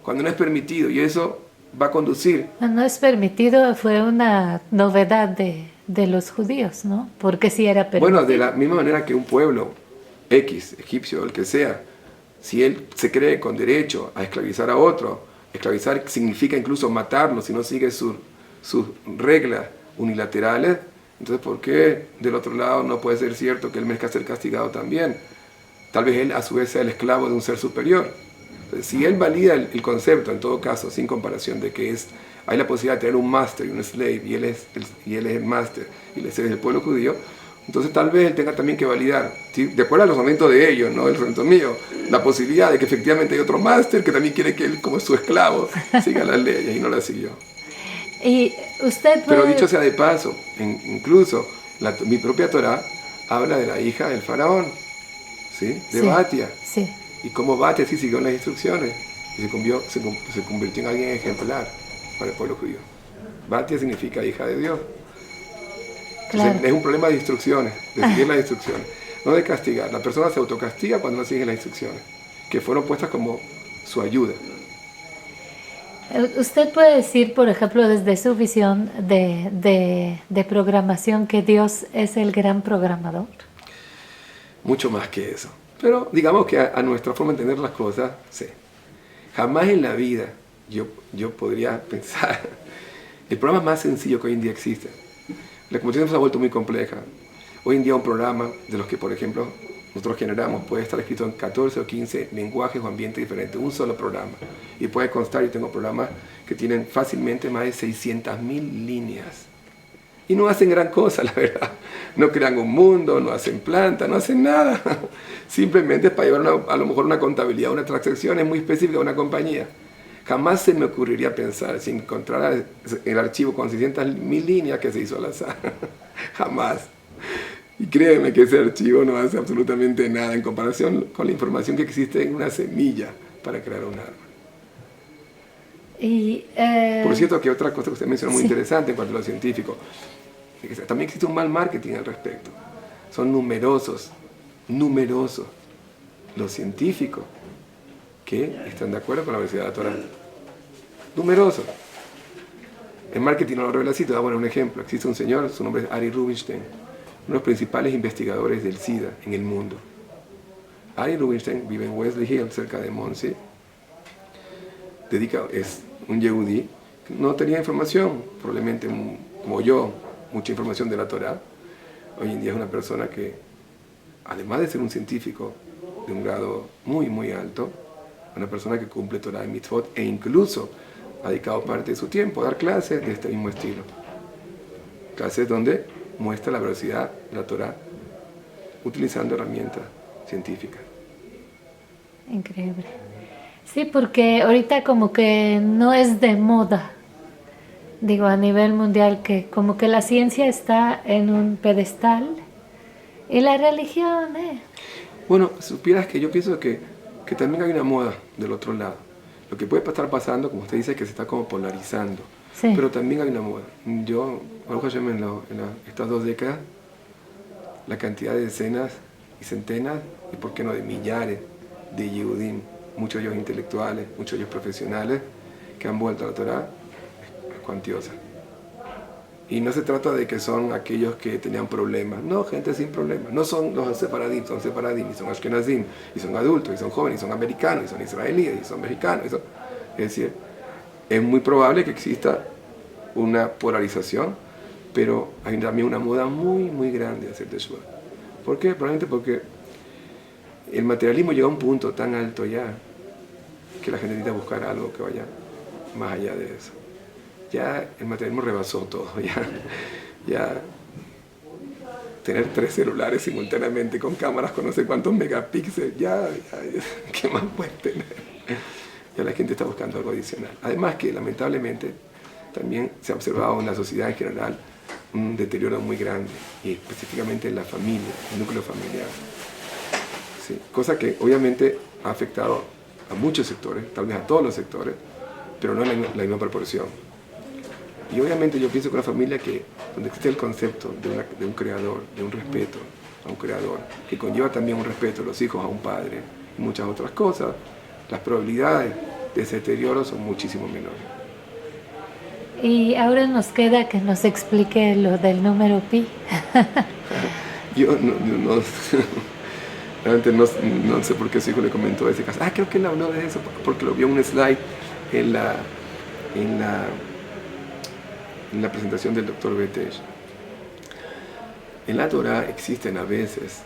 cuando no es permitido, y eso va a conducir. No es permitido, fue una novedad de los judíos, ¿no? Porque sí era permitido. Bueno, de la misma manera que un pueblo X, egipcio, el que sea, si él se cree con derecho a esclavizar a otro, esclavizar significa incluso matarlo si no sigue sus reglas unilaterales, entonces ¿por qué del otro lado no puede ser cierto que él merezca ser castigado también? Tal vez él a su vez sea el esclavo de un ser superior. Entonces, si él valida el concepto, en todo caso, sin comparación, de que hay la posibilidad de tener un máster y un slave, y él es el máster y el slave es el pueblo judío, entonces tal vez él tenga también que validar, ¿sí?, de acuerdo a los momentos de ellos, no el momento mío, la posibilidad de que efectivamente hay otro máster que también quiere que él, como su esclavo, siga las leyes, y no las siguió. Y usted Pero dicho sea de paso, incluso mi propia Torá habla de la hija del faraón, ¿sí?, de Batia. Sí. Y cómo Batia sí siguió las instrucciones y se convirtió en alguien ejemplar para el pueblo judío. Batia significa hija de Dios. Claro. Entonces, es un problema de instrucciones, de seguir las instrucciones, no de castigar. La persona se autocastiga cuando no sigue las instrucciones, que fueron puestas como su ayuda. ¿Usted puede decir, por ejemplo, desde su visión de programación, que Dios es el gran programador? Mucho más que eso. Pero digamos que a nuestra forma de entender las cosas, sí. Jamás en la vida yo podría pensar el programa más sencillo que hoy en día existe. La comunicación se ha vuelto muy compleja. Hoy en día un programa de los que, por ejemplo, nosotros generamos puede estar escrito en 14 o 15 lenguajes o ambientes diferentes, un solo programa. Y puede constar, yo tengo programas que tienen fácilmente más de 600.000 líneas. Y no hacen gran cosa, la verdad. No crean un mundo, no hacen planta, no hacen nada. Simplemente es para llevar a lo mejor una contabilidad, una transacción muy específica de una compañía. Jamás se me ocurriría pensar, si encontrara el archivo con 600.000 líneas, que se hizo al azar. Jamás. Y créeme que ese archivo no hace absolutamente nada en comparación con la información que existe en una semilla para crear un árbol. Por cierto, que otra cosa que usted mencionó muy interesante en cuanto a lo científico, también existe un mal marketing al respecto. Son numerosos los científicos que están de acuerdo con la veracidad de la Torá. Numerosos. El marketing no lo revela así. Te voy a poner un ejemplo. Existe un señor, su nombre es Ari Rubinstein, uno de los principales investigadores del SIDA en el mundo. Ari Rubinstein vive en Wesley Hill, cerca de Monsey. Es un yehudí, no tenía información, probablemente como yo, mucha información de la Torá. Hoy en día es una persona que, además de ser un científico de un grado muy, muy alto, una persona que cumple Torá y Mitzvot, e incluso ha dedicado parte de su tiempo a dar clases de este mismo estilo. Clases donde muestra la veracidad de la Torá utilizando herramientas científicas. Increíble. Sí, porque ahorita como que no es de moda, digo, a nivel mundial, que como que la ciencia está en un pedestal y la religión, Bueno, supieras que yo pienso que también hay una moda del otro lado. Lo que puede estar pasando, como usted dice, es que se está como polarizando. Sí. Pero también hay una moda. Yo, Baruch Hashem, en estas 2 décadas, la cantidad de decenas y centenas, y por qué no de millares de Yehudim, muchos de ellos intelectuales, muchos de ellos profesionales, que han vuelto a la Torá, es cuantiosa. Y no se trata de que son aquellos que tenían problemas, no, gente sin problemas. No son los separadim, son separadim, y son ashkenazim, y son adultos, y son jóvenes, y son americanos, y son israelíes, y son mexicanos. Es decir, es muy probable que exista una polarización, pero hay también una moda muy, muy grande de hacer teshuva. ¿Por qué? Probablemente porque el materialismo llega a un punto tan alto ya que la gente necesita buscar algo que vaya más allá de eso. Ya el materialismo rebasó todo, ya tener 3 celulares simultáneamente con cámaras con no sé cuántos megapíxeles, ¿qué más puedes tener? Ya la gente está buscando algo adicional. Además que lamentablemente también se ha observado en la sociedad en general un deterioro muy grande, y específicamente en la familia, el núcleo familiar. Sí, cosa que obviamente ha afectado a muchos sectores, tal vez a todos los sectores, pero no en la misma proporción. Y obviamente yo pienso que una familia donde existe el concepto de un creador, de un respeto a un creador, que conlleva también un respeto a los hijos, a un padre y muchas otras cosas, las probabilidades de ese deterioro son muchísimo menores. Y ahora nos queda que nos explique lo del número pi. Yo realmente no sé por qué su hijo le comentó ese caso. Creo que él habló de eso porque lo vio en un slide en la presentación del Dr. Betesh. En la Torah existen a veces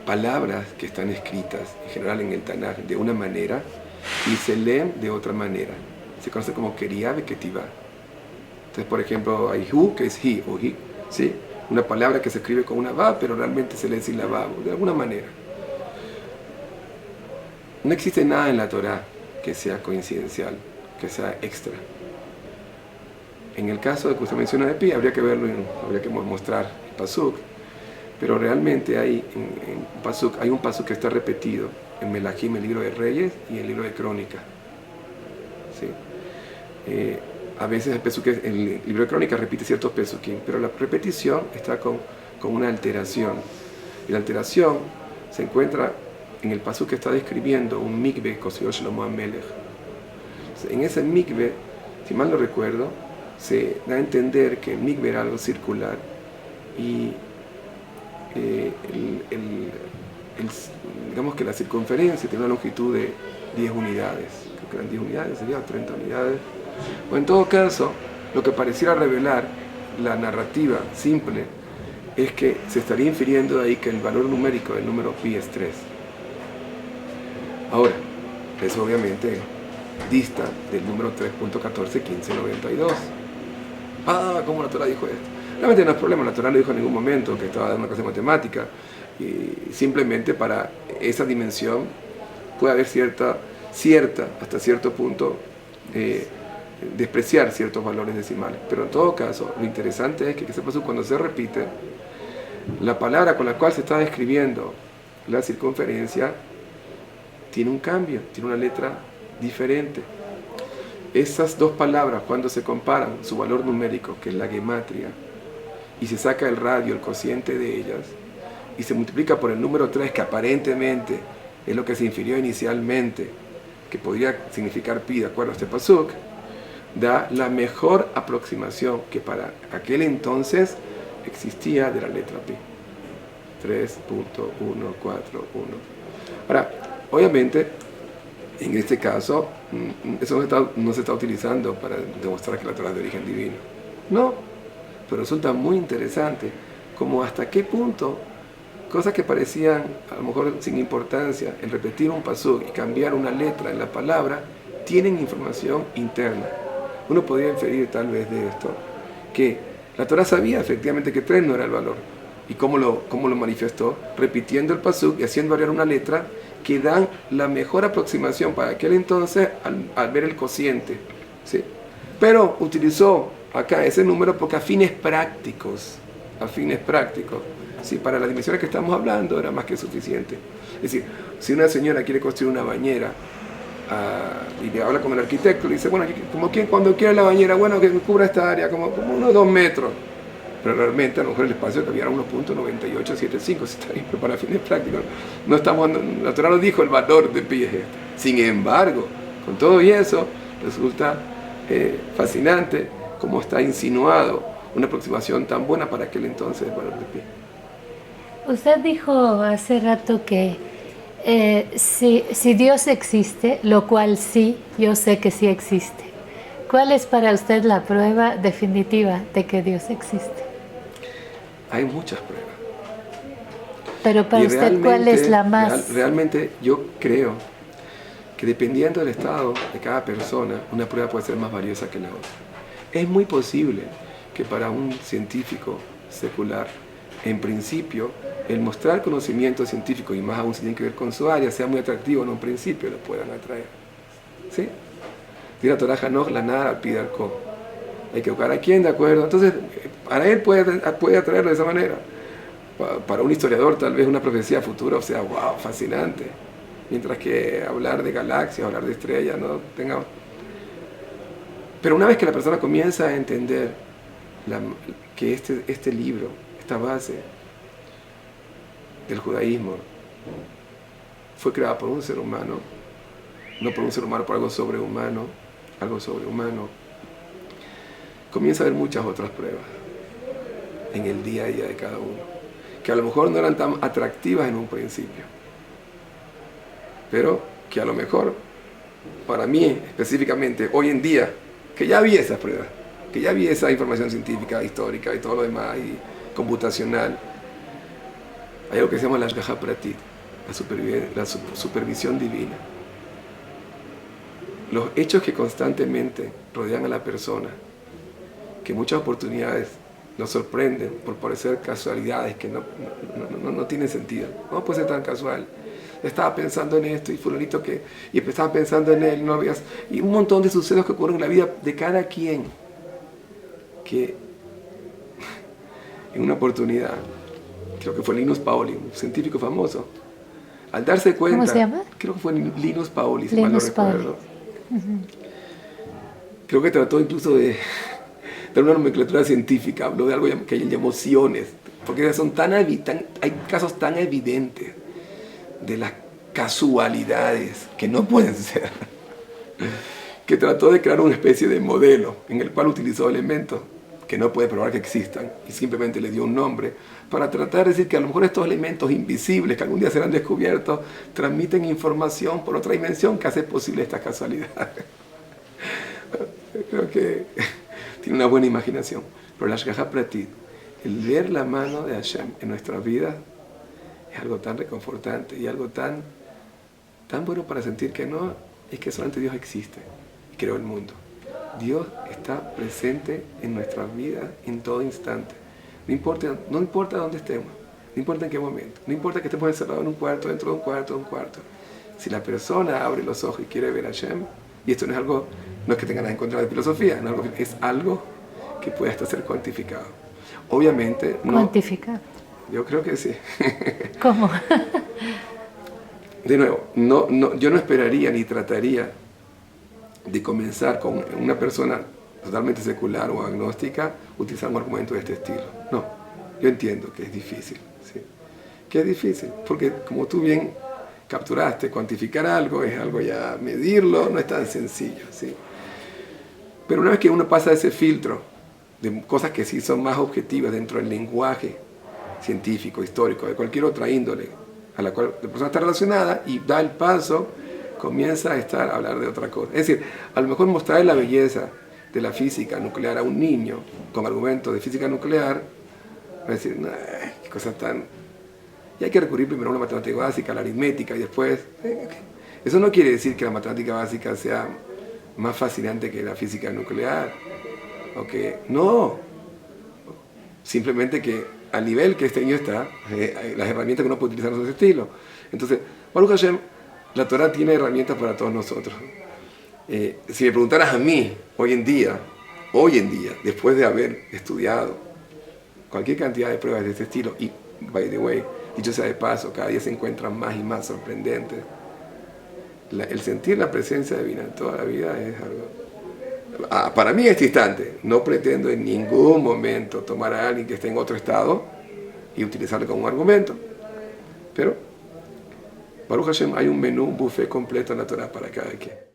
palabras que están escritas, en general en el Tanaj, de una manera y se leen de otra manera. Se conoce como Keriah y Ketivah. Entonces, por ejemplo, hay hu, que es he o he, ¿sí? Una palabra que se escribe con una vav, pero realmente se lee sin la vav, de alguna manera. No existe nada en la Torah que sea coincidencial, que sea extra. En el caso de que usted menciona de pi, habría que verlo, habría que mostrar el pasuk, pero realmente hay un pasuk que está repetido en Melahim, el libro de Reyes, y el libro de Crónicas. ¿Sí? A veces el libro de Crónicas repite ciertos pesukim, pero la repetición está con una alteración. Y la alteración se encuentra en el pasuk que está describiendo un mikve que construyó Shlomo HaMelech. En ese mikve, si mal no recuerdo, se da a entender que el mikve era algo circular y digamos que la circunferencia tiene una longitud de 10 unidades. Creo que eran 10 unidades, serían 30 unidades. O en todo caso, lo que pareciera revelar la narrativa simple es que se estaría infiriendo de ahí que el valor numérico del número pi es 3. Ahora, eso obviamente dista del número 3.141592. ¿Cómo la Torah dijo esto? Realmente no es problema, la Torah no dijo en ningún momento que estaba dando una clase de matemática. Y simplemente para esa dimensión puede haber cierta hasta cierto punto, despreciar ciertos valores decimales. Pero en todo caso, lo interesante es que ese paso, cuando se repite, la palabra con la cual se está describiendo la circunferencia tiene un cambio, tiene una letra diferente. Esas dos palabras, cuando se comparan su valor numérico, que es la gematria, y se saca el radio, el cociente de ellas, y se multiplica por el número 3, que aparentemente es lo que se infirió inicialmente, que podría significar pi de acuerdo a este pasuk, da la mejor aproximación que para aquel entonces existía de la letra pi. 3.141. Ahora, obviamente, en este caso, eso no se está utilizando para demostrar que la Torah es de origen divino. No, pero resulta muy interesante como hasta qué punto cosas que parecían a lo mejor sin importancia, el repetir un pasuk y cambiar una letra en la palabra, tienen información interna. Uno podría inferir tal vez de esto que la Torah sabía efectivamente que 3 no era el valor. ¿Y cómo lo manifestó? Repitiendo el pasuk y haciendo variar una letra que dan la mejor aproximación para aquel entonces al ver el cociente, ¿sí? Pero utilizó acá ese número porque a fines prácticos, ¿sí? Para las dimensiones que estamos hablando era más que suficiente. Es decir, si una señora quiere construir una bañera y le habla con el arquitecto, le dice, bueno, cuando quiera la bañera, bueno, que cubra esta área, como unos 2 metros. Pero realmente a lo mejor el espacio cabía 1.9875, si está bien, pero para fines prácticos. No estamos, la Torah nos dijo el valor de pi es este. Sin embargo, con todo y eso, resulta fascinante cómo está insinuado una aproximación tan buena para aquel entonces del valor de pi. Usted dijo hace rato que si Dios existe, lo cual sí, yo sé que sí existe. ¿Cuál es para usted la prueba definitiva de que Dios existe? Hay muchas pruebas. Pero para usted, ¿cuál es la más? Realmente yo creo que dependiendo del estado de cada persona, una prueba puede ser más valiosa que la otra. Es muy posible que para un científico secular, en principio, el mostrar conocimiento científico, y más aún si tiene que ver con su área, sea muy atractivo en un principio, lo puedan atraer. ¿Sí? Tira Torah Hanoch la nada al pidar ko. Hay que buscar a quién, ¿de acuerdo? Entonces, para él puede atraerlo de esa manera. Para un historiador, tal vez una profecía futura, o sea, wow, fascinante. Mientras que hablar de galaxias, hablar de estrellas, no tenga... Pero una vez que la persona comienza a entender que este libro, esta base del judaísmo, fue creada por un ser humano, no por un ser humano, por algo sobrehumano, comienza a haber muchas otras pruebas en el día a día de cada uno, que a lo mejor no eran tan atractivas en un principio, pero que a lo mejor, para mí específicamente, hoy en día, que ya vi esas pruebas, que ya vi esa información científica, histórica y todo lo demás, y computacional, hay algo que se llama la Ashgaha Pratit, la supervisión divina. Los hechos que constantemente rodean a la persona, que muchas oportunidades nos sorprenden por parecer casualidades que no tienen sentido. ¿Cómo puede ser tan casual? Estaba pensando en esto y fulanito y estaba pensando en él, y un montón de sucesos que ocurren en la vida de cada quien, que en una oportunidad, creo que fue Linus Pauling, un científico famoso, al darse cuenta... ¿Cómo se llama? Creo que fue Linus Pauling, si mal no recuerdo. Creo que trató incluso de dar una nomenclatura científica, habló de algo que él llamó siones, porque hay casos tan evidentes de las casualidades que no pueden ser, que trató de crear una especie de modelo en el cual utilizó elementos que no puede probar que existan y simplemente le dio un nombre para tratar de decir que a lo mejor estos elementos invisibles que algún día serán descubiertos transmiten información por otra dimensión que hace posible estas casualidades. Creo que tiene una buena imaginación, pero la Ashgaha Pratit, el ver la mano de Hashem en nuestras vidas, es algo tan reconfortante y algo tan bueno para sentir que no es que solamente Dios existe y creó el mundo. Dios está presente en nuestras vidas en todo instante. No importa dónde estemos, no importa en qué momento, no importa que estemos encerrados en un cuarto, dentro de un cuarto. Si la persona abre los ojos y quiere ver a Hashem, y esto no es que tenga nada en contra de filosofía, es algo que puede hasta ser cuantificado. Obviamente no. ¿Cuantificar? Yo creo que sí. ¿Cómo? De nuevo, yo no esperaría ni trataría de comenzar con una persona totalmente secular o agnóstica utilizar un argumento de este estilo. No, yo entiendo que es difícil, ¿sí? Que es difícil, porque como tú bien capturaste, cuantificar algo es algo ya, medirlo no es tan sencillo, ¿sí? Pero una vez que uno pasa ese filtro de cosas que sí son más objetivas dentro del lenguaje científico, histórico, de cualquier otra índole a la cual la persona está relacionada y da el paso, comienza a hablar de otra cosa. Es decir, a lo mejor mostrar la belleza de la física nuclear a un niño con argumentos de física nuclear, va a decir, no, qué cosa tan... Y hay que recurrir primero a la matemática básica, a la aritmética y después... Eso no quiere decir que la matemática básica sea más fascinante que la física nuclear. No. Simplemente que al nivel que este niño está, las herramientas que uno puede utilizar son de ese estilo. Entonces, Baruch Hashem, la Torah tiene herramientas para todos nosotros. Si me preguntaras a mí, hoy en día, después de haber estudiado cualquier cantidad de pruebas de este estilo, y, by the way, dicho sea de paso, cada día se encuentran más y más sorprendentes, el sentir la presencia divina en toda la vida es algo... para mí en este instante, no pretendo en ningún momento tomar a alguien que esté en otro estado y utilizarlo como un argumento, pero Baruch Hashem, hay un menú, un buffet completo en la Torah para cada quien.